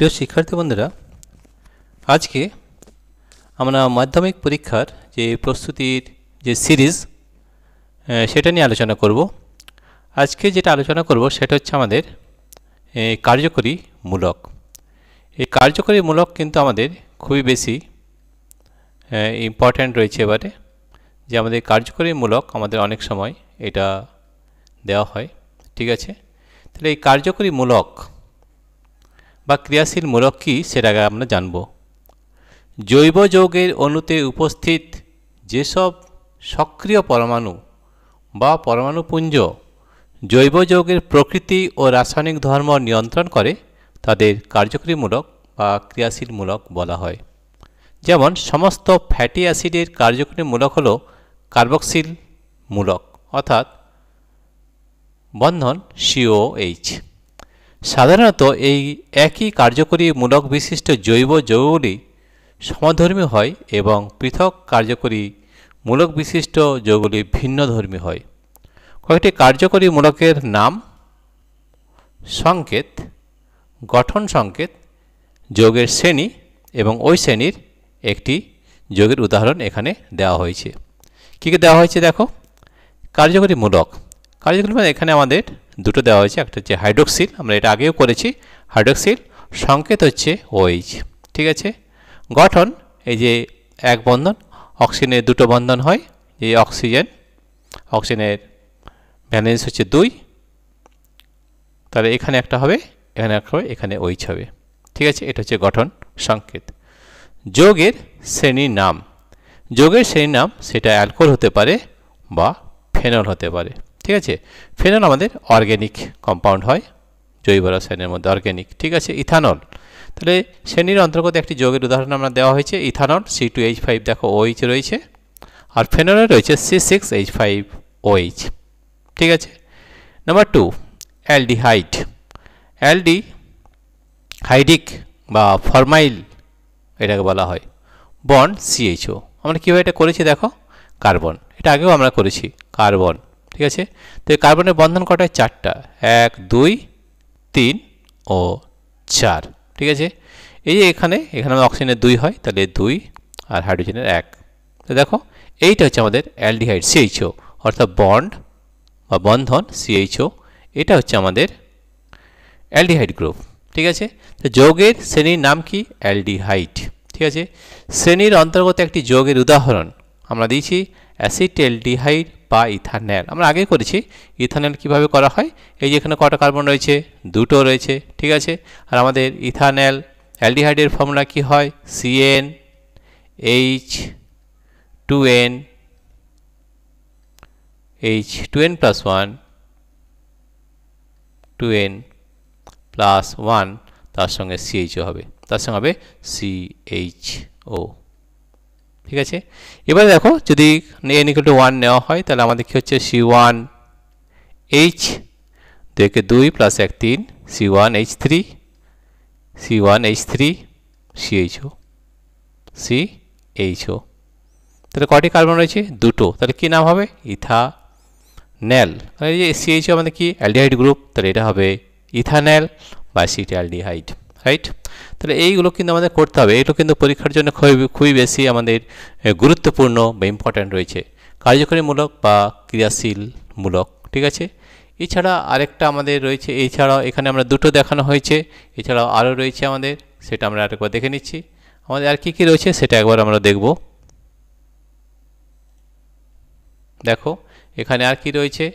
প্রিয় শিক্ষার্থী বন্ধুরা, আজকে আমরা মাধ্যমিক পরীক্ষার যে প্রস্তুতির যে সিরিজ সেটা নিয়ে আলোচনা করব। আজকে যেটা আলোচনা করব সেটা হচ্ছে আমাদের কার্যকরী মূলক। এই কার্যকরী মূলক কিন্তু আমাদের খুবই বেশি ইম্পর্ট্যান্ট রয়েছে এবারে, যে আমাদের কার্যকরী মূলক আমাদের অনেক সময় এটা দেওয়া হয়। ঠিক আছে, তাহলে এই কার্যকরী মূলক বা ক্রিয়াশীল মূলক কি সেটা আগে আমরা জানব। জৈব যৌগের অণুতে উপস্থিত যেসব সক্রিয় পরমাণু বা পরমাণুপুঞ্জ জৈব যৌগের প্রকৃতি ও রাসায়নিক ধর্ম নিয়ন্ত্রণ করে তাদের কার্যকরী মূলক বা ক্রিয়াশীল মূলক বলা হয়। যেমন সমস্ত ফ্যাটি অ্যাসিডের কার্যকরী মূলক হল কার্বক্সিল মূলক, অর্থাৎ বন্ধন COH। সাধারণত এই একই কার্যকরী মূলক বিশিষ্ট জৈব যৌগগুলি সমধর্মী হয় এবং পৃথক কার্যকরী মূলক বিশিষ্ট যৌগগুলি ভিন্নধর্মী হয়। কয়েকটি কার্যকরী মূলকের নাম, সংকেত, গঠন সংকেত, যৌগের শ্রেণী এবং ওই শ্রেণীর একটি যৌগের উদাহরণ এখানে দেওয়া হয়েছে। কী কী দেওয়া হয়েছে দেখো। কার্যকরী মূলক, কার্যকরী মূলক এখানে আমাদের দুটো দেওয়া হয়েছে। একটা হচ্ছে হাইড্রোক্সিল, আমরা এটা আগেও করেছি হাইড্রোক্সিল, সংকেত হচ্ছে OH। ঠিক আছে, গঠন এই যে এক বন্ধন, অক্সিজেনের দুটো বন্ধন হয়, এই অক্সিজেনের ভ্যালেন্স হচ্ছে 2, তাহলে এখানে একটা হবে, এখানে একটা হবে, এখানে OH হবে। ঠিক আছে, এটা হচ্ছে গঠন সংকেত। যৌগের শ্রেণীর নাম, যৌগের শ্রেণীর নাম সেটা অ্যালকোহল হতে পারে বা ফেনল হতে পারে। ঠিক আছে, ফেনল আমাদের অর্গ্যানিক কম্পাউন্ড হয়, জৈব রসায়নের মধ্যে অর্গ্যানিক। ঠিক আছে, ইথানল, তাহলে শ্রেণীর অন্তর্গত একটি যৌগের উদাহরণ আমরা দেওয়া হয়েছে ইথানল, C2H5 দেখো OH রয়েছে, আর ফেনলে রয়েছে C6H5OH। ঠিক আছে, নাম্বার 2 অ্যালডিহাইড, অ্যালডিহাইডিক বা ফরমাইল এটাকে বলা হয়, বন্ড CHO। আমরা কীভাবে এটা করেছি দেখো, কার্বন, এটা আগেও আমরা করেছি কার্বন। ঠিক আছে, তো এই কার্বনের বন্ধন কটায়? 4টা, 1 2 3 ও 4। ঠিক আছে, এই যে এখানে আমাদের অক্সিজেনের 2 হয়, তাহলে 2 আর হাইড্রোজেনের 1। তো দেখো এইটা হচ্ছে আমাদের অ্যালডিহাইড CHO, অর্থাৎ বন্ড বা বন্ধন CHO, এটা হচ্ছে আমাদের অ্যালডিহাইড গ্রুপ। ঠিক আছে, তো যৌগের শ্রেণীর নাম কি? অ্যালডিহাইড। ঠিক আছে, শ্রেণীর অন্তর্গত একটি যৌগের উদাহরণ আমরা দিয়েছি অ্যাসিটালডিহাইড বা ইথানল, আমরা আগে করেছি। ইথানল কিভাবে করা হয়, এই যে এখানে কটা কার্বন রয়েছে? 2টো রয়েছে। ঠিক আছে, আর আমাদের ইথানল অ্যালডিহাইডের ফর্মুলা কি হয়? CnH2n, H2n + 1 2n + 1, তার সঙ্গে CHO হবে, তার সঙ্গে হবে CHO। ঠিক আছে, এবারে দেখো যদি n = 1 নেওয়া হয়, তাহলে আমাদের কি হচ্ছে? C1H, 2 × 2 + 1 3, C1H3 CHO। তাহলে কয়টি কার্বন রয়েছে? 2টো, তাহলে কি নাম হবে? ইথানল। তাহলে এই যে CHO আমাদের কি? অ্যালডিহাইড গ্রুপ, তাহলে এটা হবে ইথানল বা অ্যাসিটালডিহাইড। রাইট, তাহলে এইগুলো কিন্তু আমাদের করতে হবে, এগুলো কিন্তু পরীক্ষার জন্য খুবই বেশি আমাদের গুরুত্বপূর্ণ বা ইম্পর্ট্যান্ট রয়েছে, কার্যকরী মূলক বা ক্রিয়াশীল মূলক। ঠিক আছে, এছাড়া আরেকটা আমাদের রয়েছে, এছাড়াও এখানে আমরা দুটো দেখানো হয়েছে, এছাড়াও আরও রয়েছে আমাদের, সেটা আমরা আরেকবার দেখে নিচ্ছি। আমাদের আর কী রয়েছে সেটা একবার আমরা দেখব। দেখো এখানে আর কি রয়েছে,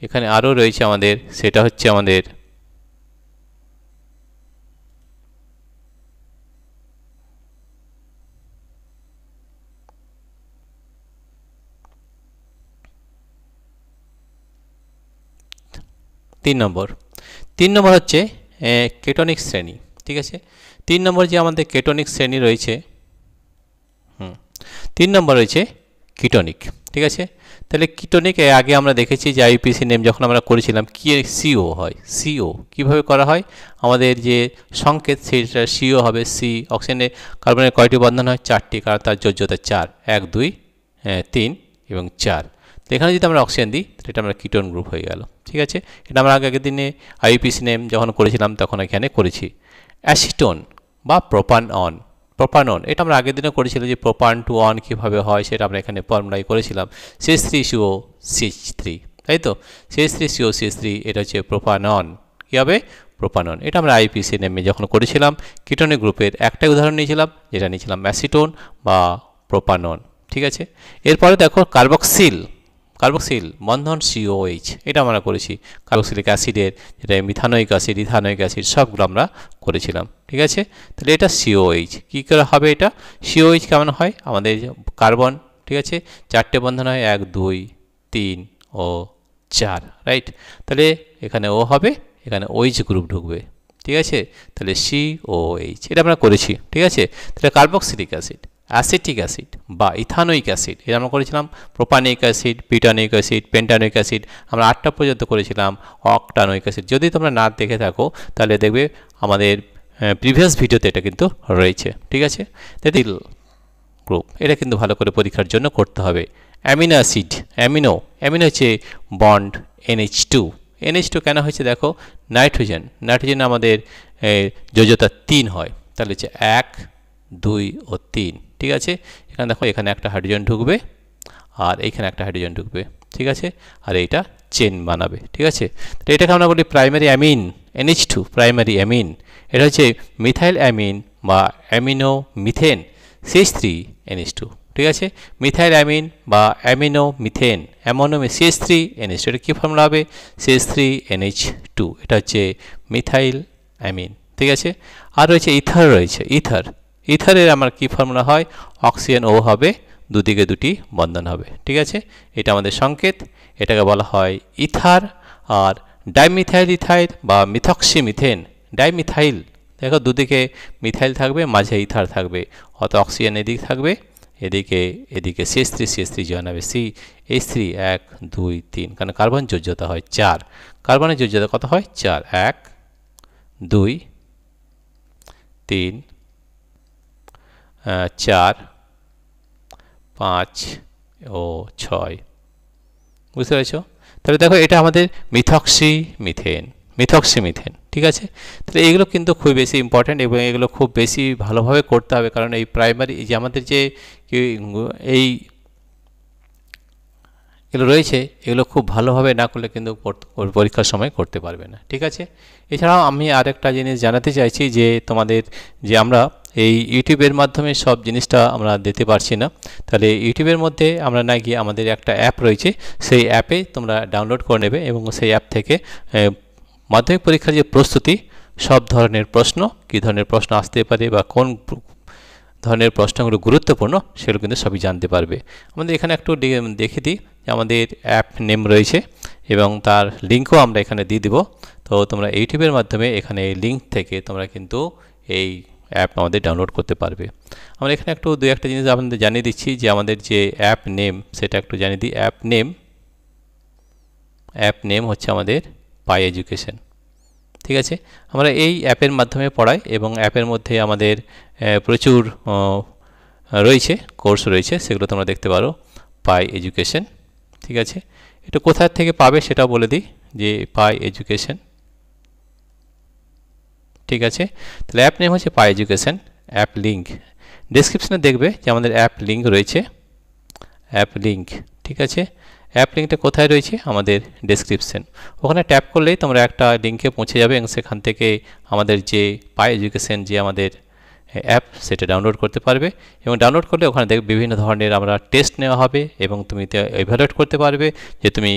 এখানে আরও রয়েছে আমাদের, সেটা হচ্ছে আমাদের তিন নম্বর হচ্ছে কেটনিক শ্রেণী। ঠিক আছে, 3 নম্বর যে আমাদের কেটনিক শ্রেণী রয়েছে, 3 নম্বর রয়েছে কিটোনিক। ঠিক আছে, তাহলে কিটোনিক আগে আমরা দেখেছি যে IUPAC নেম যখন আমরা করেছিলাম কি CO হয়, CO কিভাবে করা হয়, আমাদের যে সংকেত সেটা CO হবে। C, অক্সিজেনে কার্বনের কয়টি বন্ধন হয়? 4টি, কারণ তার যোজ্যতা 4, 1 2 3 এবং 4। তো এখানে যদি আমরা অক্সিজেন দিই তাহলে এটা আমরা কিটোন গ্রুপ হয়ে গেল। ঠিক আছে, এটা আমরা আগের দিনে IUPAC নেম যখন করেছিলাম তখন এখানে করেছি। অ্যাসিটোন বা প্রোপানন এটা আমরা আগের দিনে করেছিলাম যে প্রোপান টু অন কীভাবে হয় সেটা আমরা এখানে ফর্মুলাই করেছিলাম CH3COCH3 তাই তো CH3COCH3 এটা হচ্ছে প্রোপানন কী হবে প্রোপানন এটা আমরা আইপিসি নেমে যখন করেছিলাম কিটোনিক গ্রুপের একটাই উদাহরণ নিয়েছিলাম যেটা নিয়েছিলাম অ্যাসিটোন বা প্রোপানন ঠিক আছে এরপরে দেখো কার্বক্সিল বন্ধন COH এটা আমরা করেছি কার্বক্সিলিক অ্যাসিডের যেটা মিথানোয়িক অ্যাসিড ইথানোয়িক অ্যাসিড সবগুলো আমরা করেছিলাম ঠিক আছে তাহলে এটা COH কী করে হবে এটা COH কেমন হয় আমাদের কার্বন ঠিক আছে চারটে বন্ধন হয় 1 2 3 ও 4 রাইট তাহলে এখানে ও হবে এখানে OH গ্রুপ ঢুকবে ঠিক আছে তাহলে COH এটা আমরা করেছি ঠিক আছে তাহলে কার্বক্সিলিক অ্যাসিড অ্যাসিটিক অ্যাসিড বা ইথানোয়িক অ্যাসিড এটা আমরা করেছিলাম প্রোপানিক অ্যাসিড বিউটানিক অ্যাসিড পেন্টানোয়িক অ্যাসিড আমরা 8টা পর্যন্ত করেছিলাম অক্টানোয়িক অ্যাসিড যদি তোমরা না দেখে থাকো তাহলে দেখবে আমাদের প্রিভিয়াস ভিডিওতে এটা কিন্তু রয়েছে ঠিক আছে তেল গ্রুপ এটা কিন্তু ভালো করে পরীক্ষার জন্য করতে হবে অ্যামিনো অ্যাসিড অ্যামিনো হচ্ছে বন্ড NH2 কেন হয়েছে দেখো নাইট্রোজেন আমাদের যোজ্যতা 3 হয় তাহলে হচ্ছে 1 2 ও 3 ঠিক আছে এখানে দেখো এখানে একটা হাইড্রোজেন ঢুকবে আর এইখানে একটা হাইড্রোজেন ঢুকবে ঠিক আছে আর এইটা চেন বানাবে ঠিক আছে তো এটাকে আমরা বলি primary amine NH2 primary amine এটা হচ্ছে মিথাইল অ্যামিন বা অ্যামিনো মিথেন CH3NH2 ঠিক আছে মিথাইল অ্যামিন বা অ্যামিনো মিথেন CH3NH2 এটা কী ফর্মুলা হবে CH3NH2 এটা হচ্ছে মিথাইল অ্যামিন ঠিক আছে আর রয়েছে ইথারের আমার কি ফর্মুলা হয় অক্সিজেন ও হবে দুদিকে দুটি বন্ধন হবে ঠিক আছে এটা আমাদের সংকেত এটাকে বলা হয় ইথার আর ডাইমিথাইল ইথাইল বা মিথক্সিমিথেন ডাইমিথাইল দেখো দুদিকে মিথাইল থাকবে মাঝে ইথার থাকবে অত অক্সিজেন এদিকে থাকবে এদিকে CH3 জয়েন হবে CH3 1 2 3 কারণ কার্বন যোজ্যতা হয় 4 কার্বনের যোজ্যতা কত হয় 4 1 2 3 4 5 ও 6 বুঝতে পেরেছো তাহলে দেখো এটা আমাদের মিথক্সিমিথেন ঠিক আছে তাহলে এগুলো কিন্তু খুব বেশি ইম্পর্ট্যান্ট এবং এগুলো খুব বেশি ভালোভাবে করতে হবে কারণ এই প্রাইমারি যে আমাদের যে এই এগুলো রয়েছে এগুলো খুব ভালোভাবে না করলে কিন্তু পরীক্ষার সময় করতে পারবে না ঠিক আছে এছাড়াও আমি আরেকটা জিনিস জানাতে চাইছি যে তোমাদের যে আমরা এই ইউটিউবের মাধ্যমে সব জিনিসটা আমরা দিতে পারছি না তাহলে ইউটিউবের মধ্যে আমরা না গিয়ে আমাদের একটা অ্যাপ রয়েছে সেই অ্যাপে তোমরা ডাউনলোড করে নেবে এবং সেই অ্যাপ থেকে মাধ্যমিক পরীক্ষার যে প্রস্তুতি সব ধরনের প্রশ্ন কী ধরনের প্রশ্ন আসতে পারে বা কোন ধরনের প্রশ্নগুলো গুরুত্বপূর্ণ সেগুলো কিন্তু সবই জানতে পারবে আমাদের এখানে একটু দেখে দিই যে আমাদের অ্যাপ নেম রয়েছে এবং তার লিঙ্কও আমরা এখানে দিয়ে দিব তো তোমরা ইউটিউবের মাধ্যমে এখানে এই লিঙ্ক থেকে তোমরা কিন্তু এই অ্যাপ আমাদের ডাউনলোড করতে পারবে আমরা এখানে একটু দুই একটা জিনিস আপনাদের জানিয়ে দিচ্ছি যে আমাদের যে অ্যাপ নেম সেটা একটু জানিয়ে দিই অ্যাপ নেম হচ্ছে আমাদের পাই এডুকেশন ঠিক আছে আমরা এই অ্যাপের মাধ্যমে পড়াই এবং অ্যাপের মধ্যে আমাদের প্রচুর রয়েছে কোর্স রয়েছে সেগুলো তোমরা দেখতে পারো পাই এডুকেশন ঠিক আছে এটা কোথা থেকে পাবে সেটা বলে দিই যে পাই এডুকেশন ঠিক আছে তাহলে অ্যাপ নেম হচ্ছে পাই এডুকেশন অ্যাপ লিঙ্ক ডেসক্রিপশনে দেখবে যে আমাদের অ্যাপ লিঙ্ক রয়েছে অ্যাপ লিঙ্ক ঠিক আছে অ্যাপ লিঙ্কটা কোথায় রয়েছে আমাদের ডেসক্রিপশন ওখানে ট্যাপ করলেই তোমরা একটা লিঙ্কে পৌঁছে যাবে এবং সেখান থেকে আমাদের যে পাই এডুকেশন যে আমাদের অ্যাপ সেটা ডাউনলোড করতে পারবে এবং ডাউনলোড করলে ওখানে দেখবে বিভিন্ন ধরনের আমরা টেস্ট নেওয়া হবে এবং তুমি ইভ্যালুয়েট করতে পারবে যে তুমি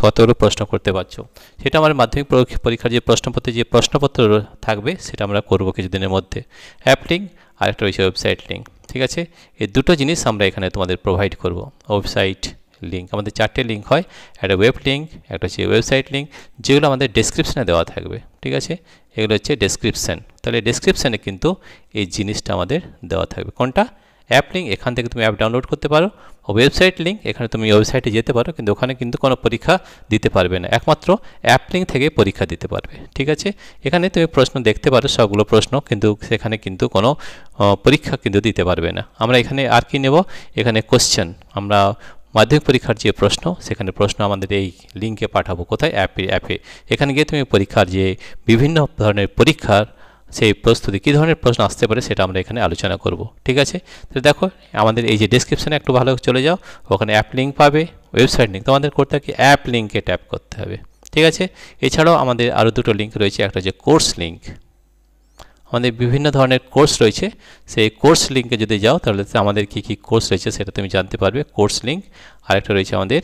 কতগুলো প্রশ্ন করতে পারছো সেটা আমার মাধ্যমিক পরীক্ষার যে প্রশ্নপত্রে যে প্রশ্নপত্র থাকবে সেটা আমরা করবো কিছুদিনের মধ্যে অ্যাপ লিঙ্ক আর একটা রয়েছে ওয়েবসাইট লিঙ্ক ঠিক আছে এই দুটো জিনিস আমরা এখানে তোমাদের প্রোভাইড করব ওয়েবসাইট লিঙ্ক আমাদের চারটে লিঙ্ক হয় একটা ওয়েব লিঙ্ক একটা হচ্ছে ওয়েবসাইট লিঙ্ক যেগুলো আমাদের ডেসক্রিপশনে দেওয়া থাকবে ঠিক আছে এগুলো হচ্ছে ডেসক্রিপশন তাহলে ডেসক্রিপশনে কিন্তু এই জিনিসটা আমাদের দেওয়া থাকবে কোনটা অ্যাপ লিঙ্ক এখান থেকে তুমি অ্যাপ ডাউনলোড করতে পারো ওয়েবসাইট লিঙ্ক এখানে তুমি ওয়েবসাইটে যেতে পারো কিন্তু ওখানে কিন্তু কোনো পরীক্ষা দিতে পারবে না একমাত্র অ্যাপ লিঙ্ক থেকে পরীক্ষা দিতে পারবে ঠিক আছে এখানে তুমি প্রশ্ন দেখতে পারো সবগুলো প্রশ্ন কিন্তু সেখানে কিন্তু কোনো পরীক্ষা কিন্তু দিতে পারবে না আমরা এখানে আর কি নেব এখানে কোশ্চেন আমরা মাধ্যমিক পরীক্ষার যে প্রশ্ন সেখানে প্রশ্ন আমাদের এই লিঙ্কে পাঠাবো কোথায় অ্যাপে এখানে গিয়ে তুমি পরীক্ষার যে বিভিন্ন ধরনের পরীক্ষার সেই প্রস্তুতি কী ধরনের প্রশ্ন আসতে পারে সেটা আমরা এখানে আলোচনা করব। ঠিক আছে, তো দেখো আমাদের এই যে ডেসক্রিপশানে একটু ভালো চলে যাও, ওখানে অ্যাপ লিঙ্ক পাবে, ওয়েবসাইট লিঙ্ক। তোমাদের করতে হবে কি অ্যাপ লিঙ্কে ট্যাপ করতে হবে। ঠিক আছে, এছাড়াও আমাদের আরও দুটো লিঙ্ক রয়েছে, একটা হচ্ছে কোর্স লিঙ্ক। আমাদের বিভিন্ন ধরনের কোর্স রয়েছে, সেই কোর্স লিঙ্কে যদি যাও তাহলে আমাদের কী কী কোর্স রয়েছে সেটা তুমি জানতে পারবে। কোর্স লিঙ্ক, আরেকটা রয়েছে আমাদের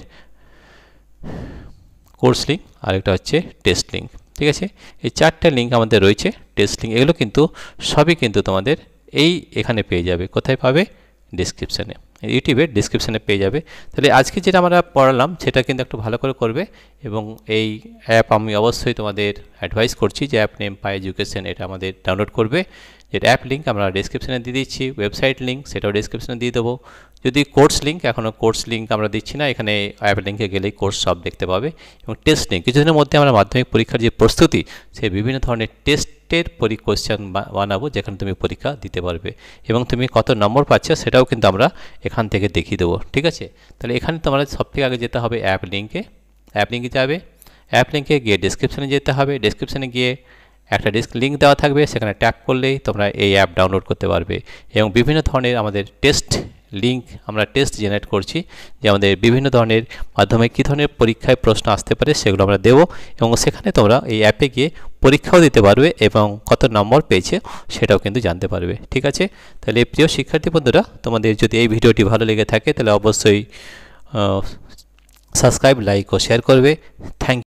কোর্স লিঙ্ক, আরেকটা হচ্ছে টেস্ট লিঙ্ক। ঠিক আছে, এই চারটে লিঙ্ক আমাদের রয়েছে। টেস্ট লিঙ্ক এগুলো কিন্তু সবই কিন্তু তোমাদের এখানে পেয়ে যাবে। কোথায় পাবে? ডিসক্রিপশানে, ইউটিউবের ডিসক্রিপশানে পেয়ে যাবে। তাহলে আজকে যেটা আমরা পড়ালাম সেটা কিন্তু একটু ভালো করে করবে, এবং এই অ্যাপ আমি অবশ্যই তোমাদের অ্যাডভাইস করছি যে অ্যাপ নেম পাই এডুকেশন, এটা আমাদের ডাউনলোড করবে। যেটা অ্যাপ লিঙ্ক আমরা ডিসক্রিপশানে দিয়ে দিচ্ছি, ওয়েবসাইট লিঙ্ক সেটাও ডিসক্রিপশানে দিয়ে দেবো। যদি কোর্স লিঙ্ক, এখনও কোর্স লিঙ্ক আমরা দিচ্ছি না, এখানে অ্যাপ লিঙ্কে গেলেই কোর্স সব দেখতে পাবে। এবং টেস্ট লিঙ্ক, কিছুদিনের মধ্যে আমরা মাধ্যমিক পরীক্ষার যে প্রস্তুতি, সেই বিভিন্ন ধরনের টেস্টের কোয়েশ্চেন বানাবো, যেখানে তুমি পরীক্ষা দিতে পারবে, এবং তুমি কত নম্বর পাচ্ছ সেটাও কিন্তু আমরা এখান থেকে দেখিয়ে দেবো। ঠিক আছে, তাহলে এখানে তোমাদের সবথেকে আগে যেতে হবে অ্যাপ লিঙ্কে। অ্যাপ লিঙ্কে যাবে, অ্যাপ লিঙ্কে গিয়ে ডিসক্রিপশানে যেতে হবে। ডিসক্রিপশানে গিয়ে একটা লিঙ্ক দেওয়া থাকবে, সেখানে ট্যাপ করলেই তোমরা এই অ্যাপ ডাউনলোড করতে পারবে। এবং বিভিন্ন ধরনের আমাদের টেস্ট লিঙ্ক, আমরা টেস্ট জেনারেট করছি, যে আমাদের বিভিন্ন ধরনের মাধ্যমে কী ধরনের পরীক্ষায় প্রশ্ন আসতে পারে সেগুলো আমরা দেবো, এবং সেখানে তোমরা এই অ্যাপে গিয়ে পরীক্ষাও দিতে পারবে, এবং কত নম্বর পেয়েছে সেটাও কিন্তু জানতে পারবে। ঠিক আছে, তাহলে প্রিয় শিক্ষার্থী বন্ধুরা, তোমাদের যদি এই ভিডিওটি ভালো লেগে থাকে তাহলে অবশ্যই সাবস্ক্রাইব, লাইক ও শেয়ার করবে। থ্যাংক